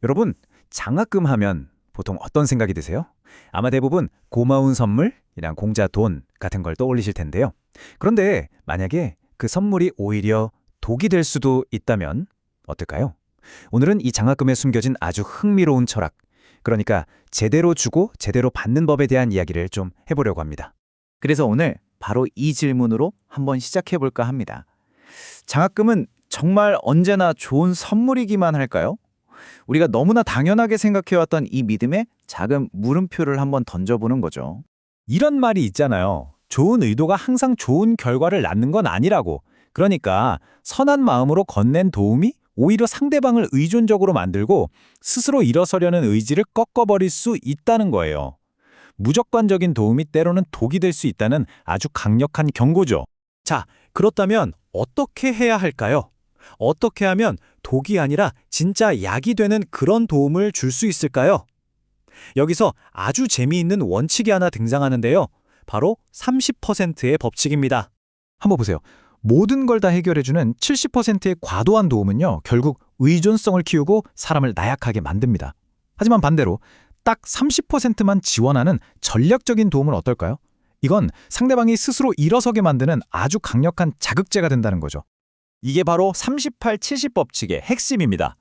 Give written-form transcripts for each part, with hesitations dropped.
여러분, 장학금 하면 보통 어떤 생각이 드세요? 아마 대부분 고마운 선물이랑 공짜 돈 같은 걸 떠올리실 텐데요. 그런데 만약에 그 선물이 오히려 독이 될 수도 있다면 어떨까요? 오늘은 이 장학금에 숨겨진 아주 흥미로운 철학, 그러니까 제대로 주고 제대로 받는 법에 대한 이야기를 좀 해보려고 합니다. 그래서 오늘 바로 이 질문으로 한번 시작해 볼까 합니다. 장학금은 정말 언제나 좋은 선물이기만 할까요? 우리가 너무나 당연하게 생각해왔던 이 믿음에 작은 물음표를 한번 던져보는 거죠. 이런 말이 있잖아요. 좋은 의도가 항상 좋은 결과를 낳는 건 아니라고. 그러니까 선한 마음으로 건넨 도움이 오히려 상대방을 의존적으로 만들고 스스로 일어서려는 의지를 꺾어버릴 수 있다는 거예요. 무조건적인 도움이 때로는 독이 될 수 있다는 아주 강력한 경고죠. 자, 그렇다면 어떻게 해야 할까요? 어떻게 하면 독이 아니라 진짜 약이 되는 그런 도움을 줄 수 있을까요? 여기서 아주 재미있는 원칙이 하나 등장하는데요. 바로 30%의 법칙입니다. 한번 보세요. 모든 걸 다 해결해주는 70%의 과도한 도움은요, 결국 의존성을 키우고 사람을 나약하게 만듭니다. 하지만 반대로 딱 30%만 지원하는 전략적인 도움은 어떨까요? 이건 상대방이 스스로 일어서게 만드는 아주 강력한 자극제가 된다는 거죠. 이게 바로 38-70 법칙의 핵심입니다.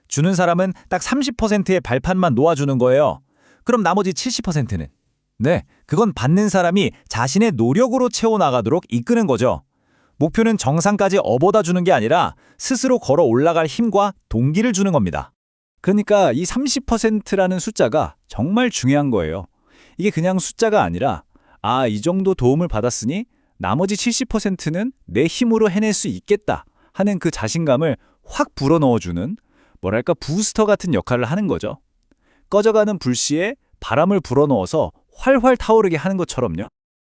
주는 사람은 딱 30%의 발판만 놓아주는 거예요. 그럼 나머지 70%는? 네, 그건 받는 사람이 자신의 노력으로 채워나가도록 이끄는 거죠. 목표는 정상까지 업어다 주는 게 아니라 스스로 걸어 올라갈 힘과 동기를 주는 겁니다. 그러니까 이 30%라는 숫자가 정말 중요한 거예요. 이게 그냥 숫자가 아니라 이 정도 도움을 받았으니 나머지 70%는 내 힘으로 해낼 수 있겠다 하는 그 자신감을 확 불어넣어주는 뭐랄까 부스터 같은 역할을 하는 거죠. 꺼져가는 불씨에 바람을 불어넣어서 활활 타오르게 하는 것처럼요.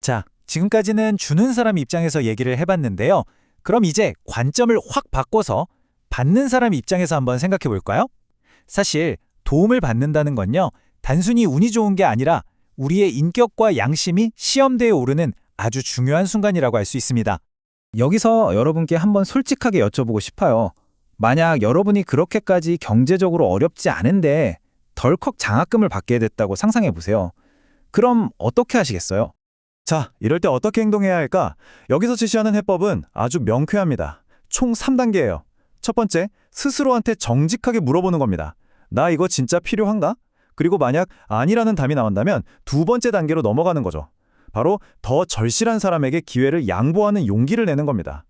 자, 지금까지는 주는 사람 입장에서 얘기를 해봤는데요. 그럼 이제 관점을 확 바꿔서 받는 사람 입장에서 한번 생각해 볼까요? 사실 도움을 받는다는 건요, 단순히 운이 좋은 게 아니라 우리의 인격과 양심이 시험대에 오르는 아주 중요한 순간이라고 할 수 있습니다. 여기서 여러분께 한번 솔직하게 여쭤보고 싶어요. 만약 여러분이 그렇게까지 경제적으로 어렵지 않은데 덜컥 장학금을 받게 됐다고 상상해 보세요. 그럼 어떻게 하시겠어요? 자, 이럴 때 어떻게 행동해야 할까? 여기서 제시하는 해법은 아주 명쾌합니다. 총 3단계예요. 첫 번째, 스스로한테 정직하게 물어보는 겁니다. 나 이거 진짜 필요한가? 그리고 만약 아니라는 답이 나온다면 두 번째 단계로 넘어가는 거죠. 바로 더 절실한 사람에게 기회를 양보하는 용기를 내는 겁니다.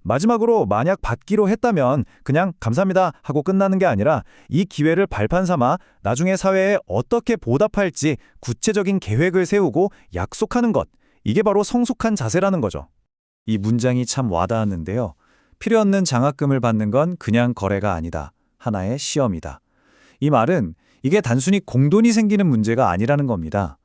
마지막으로 만약 받기로 했다면 그냥 감사합니다 하고 끝나는 게 아니라 이 기회를 발판 삼아 나중에 사회에 어떻게 보답할지 구체적인 계획을 세우고 약속하는 것. 이게 바로 성숙한 자세라는 거죠. 이 문장이 참 와닿았는데요. 필요 없는 장학금을 받는 건 그냥 거래가 아니다. 하나의 시험이다. 이 말은 이게 단순히 공돈이 생기는 문제가 아니라는 겁니다.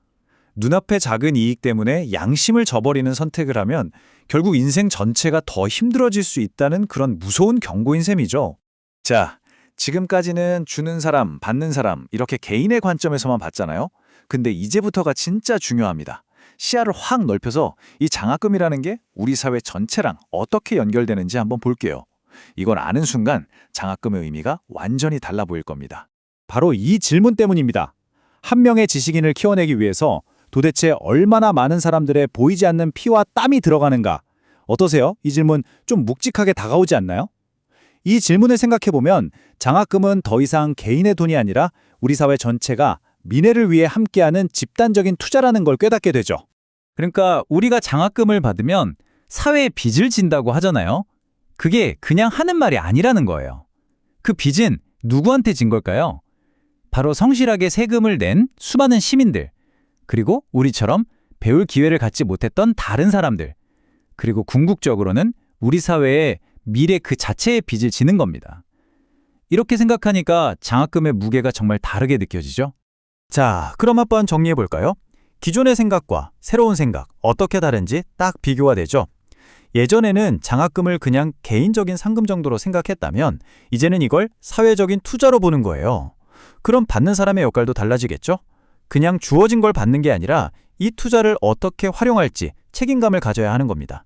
눈앞의 작은 이익 때문에 양심을 저버리는 선택을 하면 결국 인생 전체가 더 힘들어질 수 있다는 그런 무서운 경고인 셈이죠. 자, 지금까지는 주는 사람, 받는 사람 이렇게 개인의 관점에서만 봤잖아요. 근데 이제부터가 진짜 중요합니다. 시야를 확 넓혀서 이 장학금이라는 게 우리 사회 전체랑 어떻게 연결되는지 한번 볼게요. 이걸 아는 순간 장학금의 의미가 완전히 달라 보일 겁니다. 바로 이 질문 때문입니다. 한 명의 지식인을 키워내기 위해서 도대체 얼마나 많은 사람들의 보이지 않는 피와 땀이 들어가는가? 어떠세요? 이 질문 좀 묵직하게 다가오지 않나요? 이 질문을 생각해보면 장학금은 더 이상 개인의 돈이 아니라 우리 사회 전체가 미래를 위해 함께하는 집단적인 투자라는 걸 깨닫게 되죠. 그러니까 우리가 장학금을 받으면 사회에 빚을 진다고 하잖아요. 그게 그냥 하는 말이 아니라는 거예요. 그 빚은 누구한테 진 걸까요? 바로 성실하게 세금을 낸 수많은 시민들, 그리고 우리처럼 배울 기회를 갖지 못했던 다른 사람들, 그리고 궁극적으로는 우리 사회의 미래 그 자체의 빚을 지는 겁니다. 이렇게 생각하니까 장학금의 무게가 정말 다르게 느껴지죠? 자, 그럼 한번 정리해 볼까요? 기존의 생각과 새로운 생각, 어떻게 다른지 딱 비교가 되죠? 예전에는 장학금을 그냥 개인적인 상금 정도로 생각했다면 이제는 이걸 사회적인 투자로 보는 거예요. 그럼 받는 사람의 역할도 달라지겠죠? 그냥 주어진 걸 받는 게 아니라 이 투자를 어떻게 활용할지 책임감을 가져야 하는 겁니다.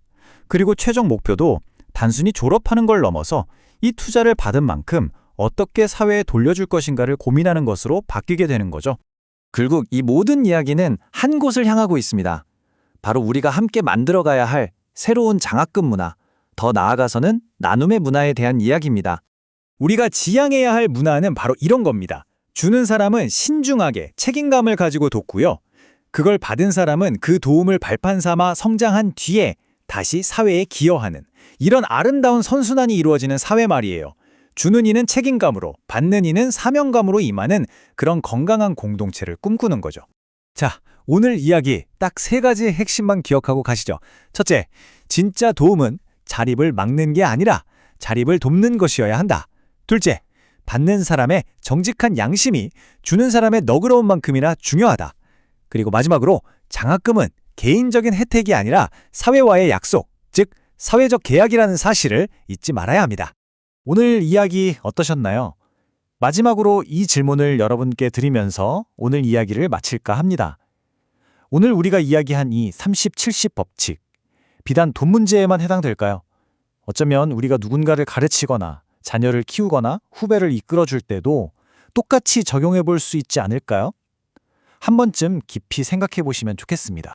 그리고 최종 목표도 단순히 졸업하는 걸 넘어서 이 투자를 받은 만큼 어떻게 사회에 돌려줄 것인가를 고민하는 것으로 바뀌게 되는 거죠. 결국 이 모든 이야기는 한 곳을 향하고 있습니다. 바로 우리가 함께 만들어가야 할 새로운 장학금 문화, 더 나아가서는 나눔의 문화에 대한 이야기입니다. 우리가 지향해야 할 문화는 바로 이런 겁니다. 주는 사람은 신중하게 책임감을 가지고 돕고요. 그걸 받은 사람은 그 도움을 발판 삼아 성장한 뒤에 다시 사회에 기여하는 이런 아름다운 선순환이 이루어지는 사회 말이에요. 주는 이는 책임감으로, 받는 이는 사명감으로 임하는 그런 건강한 공동체를 꿈꾸는 거죠. 자, 오늘 이야기 딱 3가지의 핵심만 기억하고 가시죠. 첫째, 진짜 도움은 자립을 막는 게 아니라 자립을 돕는 것이어야 한다. 둘째, 받는 사람의 정직한 양심이 주는 사람의 너그러운 만큼이나 중요하다. 그리고 마지막으로 장학금은 개인적인 혜택이 아니라 사회와의 약속, 즉 사회적 계약이라는 사실을 잊지 말아야 합니다. 오늘 이야기 어떠셨나요? 마지막으로 이 질문을 여러분께 드리면서 오늘 이야기를 마칠까 합니다. 오늘 우리가 이야기한 이 30-70 법칙, 비단 돈 문제에만 해당될까요? 어쩌면 우리가 누군가를 가르치거나 자녀를 키우거나 후배를 이끌어줄 때도 똑같이 적용해 볼 수 있지 않을까요? 한 번쯤 깊이 생각해 보시면 좋겠습니다.